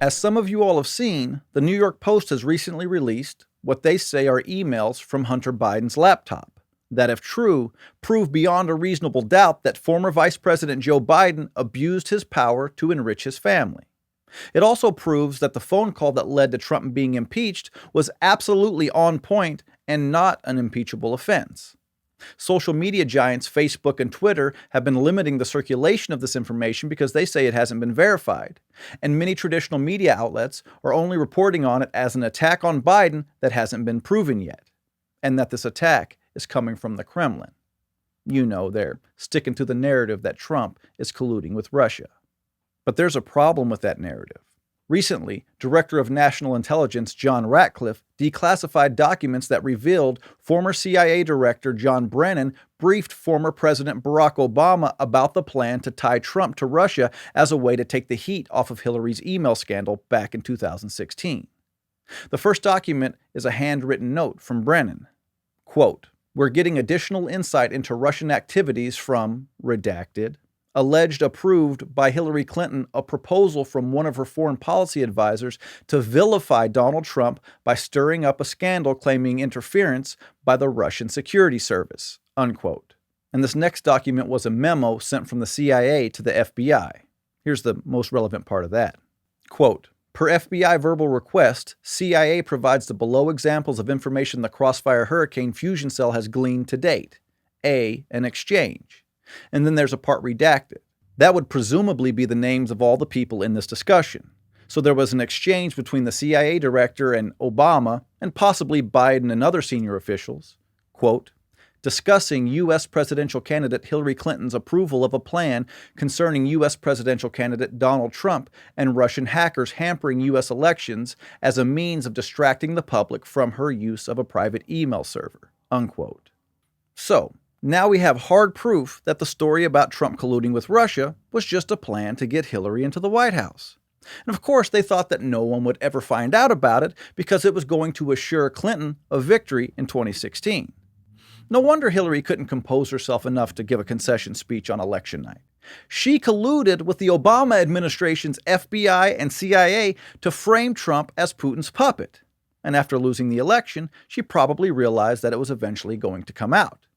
As some of you all have seen, the New York Post has recently released what they say are emails from Hunter Biden's laptop that, if true, prove beyond a reasonable doubt that former Vice President Joe Biden abused his power to enrich his family. It also proves that the phone call that led to Trump being impeached was absolutely on point and not an impeachable offense. Social media giants Facebook and Twitter have been limiting the circulation of this information because they say it hasn't been verified, and many traditional media outlets are only reporting on it as an attack on Biden that hasn't been proven yet, and that this attack is coming from the Kremlin. You know, they're sticking to the narrative that Trump is colluding with Russia. But there's a problem with that narrative. Recently, Director of National Intelligence John Ratcliffe declassified documents that revealed former CIA Director John Brennan briefed former President Barack Obama about the plan to tie Trump to Russia as a way to take the heat off of Hillary's email scandal back in 2016. The first document is a handwritten note from Brennan. Quote, "We're getting additional insight into Russian activities from, redacted, alleged approved by Hillary Clinton a proposal from one of her foreign policy advisors to vilify Donald Trump by stirring up a scandal claiming interference by the Russian security service," unquote. And this next document was a memo sent from the CIA to the FBI. Here's the most relevant part of that. Quote, "Per FBI verbal request, CIA provides the below examples of information the Crossfire Hurricane Fusion Cell has gleaned to date. A, an exchange." And then there's a part redacted. That would presumably be the names of all the people in this discussion. So there was an exchange between the CIA director and Obama, and possibly Biden and other senior officials, quote, "discussing U.S. presidential candidate Hillary Clinton's approval of a plan concerning U.S. presidential candidate Donald Trump and Russian hackers hampering U.S. elections as a means of distracting the public from her use of a private email server," unquote. So, now we have hard proof that the story about Trump colluding with Russia was just a plan to get Hillary into the White House. And of course, they thought that no one would ever find out about it because it was going to assure Clinton a victory in 2016. No wonder Hillary couldn't compose herself enough to give a concession speech on election night. She colluded with the Obama administration's FBI and CIA to frame Trump as Putin's puppet. And after losing the election, she probably realized that it was eventually going to come out.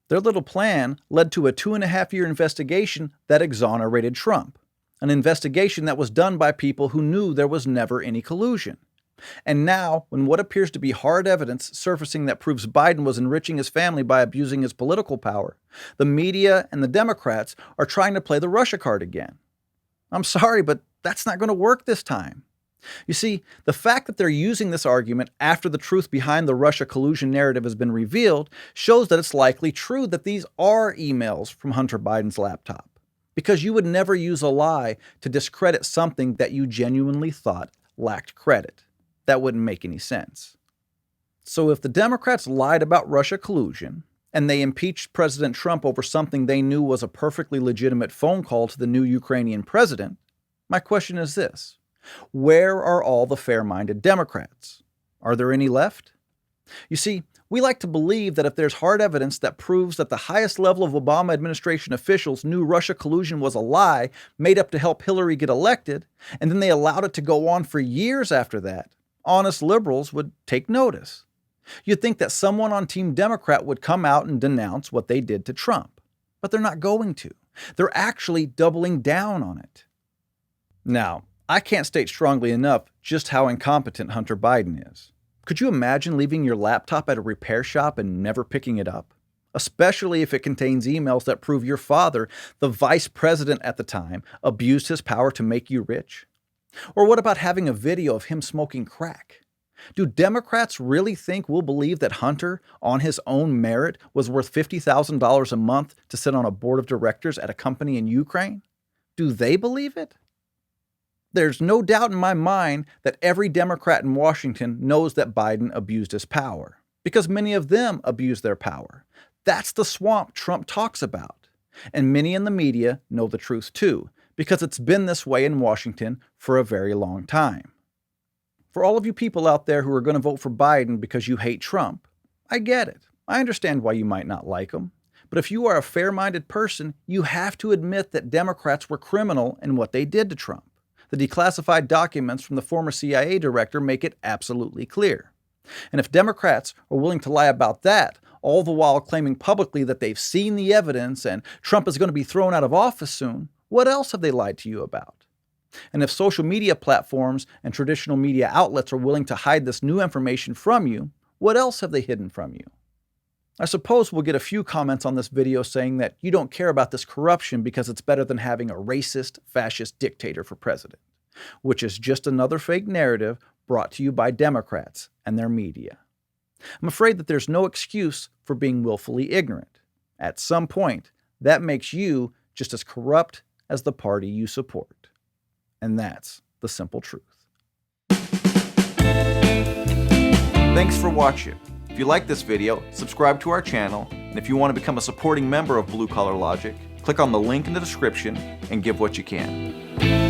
Their little plan led to a 2.5-year investigation that exonerated Trump, an investigation that was done by people who knew there was never any collusion. And now, when what appears to be hard evidence surfacing that proves Biden was enriching his family by abusing his political power, the media and the Democrats are trying to play the Russia card again. I'm sorry, but that's not going to work this time. You see, the fact that they're using this argument after the truth behind the Russia collusion narrative has been revealed shows that it's likely true that these are emails from Hunter Biden's laptop. Because you would never use a lie to discredit something that you genuinely thought lacked credit. That wouldn't make any sense. So if the Democrats lied about Russia collusion, and they impeached President Trump over something they knew was a perfectly legitimate phone call to the new Ukrainian president, my question is this. Where are all the fair-minded Democrats? Are there any left? You see, we like to believe that if there's hard evidence that proves that the highest level of Obama administration officials knew Russia collusion was a lie made up to help Hillary get elected, and then they allowed it to go on for years after that, honest liberals would take notice. You'd think that someone on Team Democrat would come out and denounce what they did to Trump, but they're not going to. They're actually doubling down on it. Now, I can't state strongly enough just how incompetent Hunter Biden is. Could you imagine leaving your laptop at a repair shop and never picking it up? Especially if it contains emails that prove your father, the vice president at the time, abused his power to make you rich? Or what about having a video of him smoking crack? Do Democrats really think we'll believe that Hunter, on his own merit, was worth $50,000 a month to sit on a board of directors at a company in Ukraine? Do they believe it? There's no doubt in my mind that every Democrat in Washington knows that Biden abused his power, because many of them abuse their power. That's the swamp Trump talks about. And many in the media know the truth too, because it's been this way in Washington for a very long time. For all of you people out there who are going to vote for Biden because you hate Trump, I get it. I understand why you might not like him. But if you are a fair-minded person, you have to admit that Democrats were criminal in what they did to Trump. The declassified documents from the former CIA director make it absolutely clear. And if Democrats are willing to lie about that, all the while claiming publicly that they've seen the evidence and Trump is going to be thrown out of office soon, what else have they lied to you about? And if social media platforms and traditional media outlets are willing to hide this new information from you, what else have they hidden from you? I suppose we'll get a few comments on this video saying that you don't care about this corruption because it's better than having a racist, fascist dictator for president, which is just another fake narrative brought to you by Democrats and their media. I'm afraid that there's no excuse for being willfully ignorant. At some point, that makes you just as corrupt as the party you support. And that's the simple truth. Thanks for watching. If you like this video, subscribe to our channel, and if you want to become a supporting member of Blue Collar Logic, click on the link in the description and give what you can.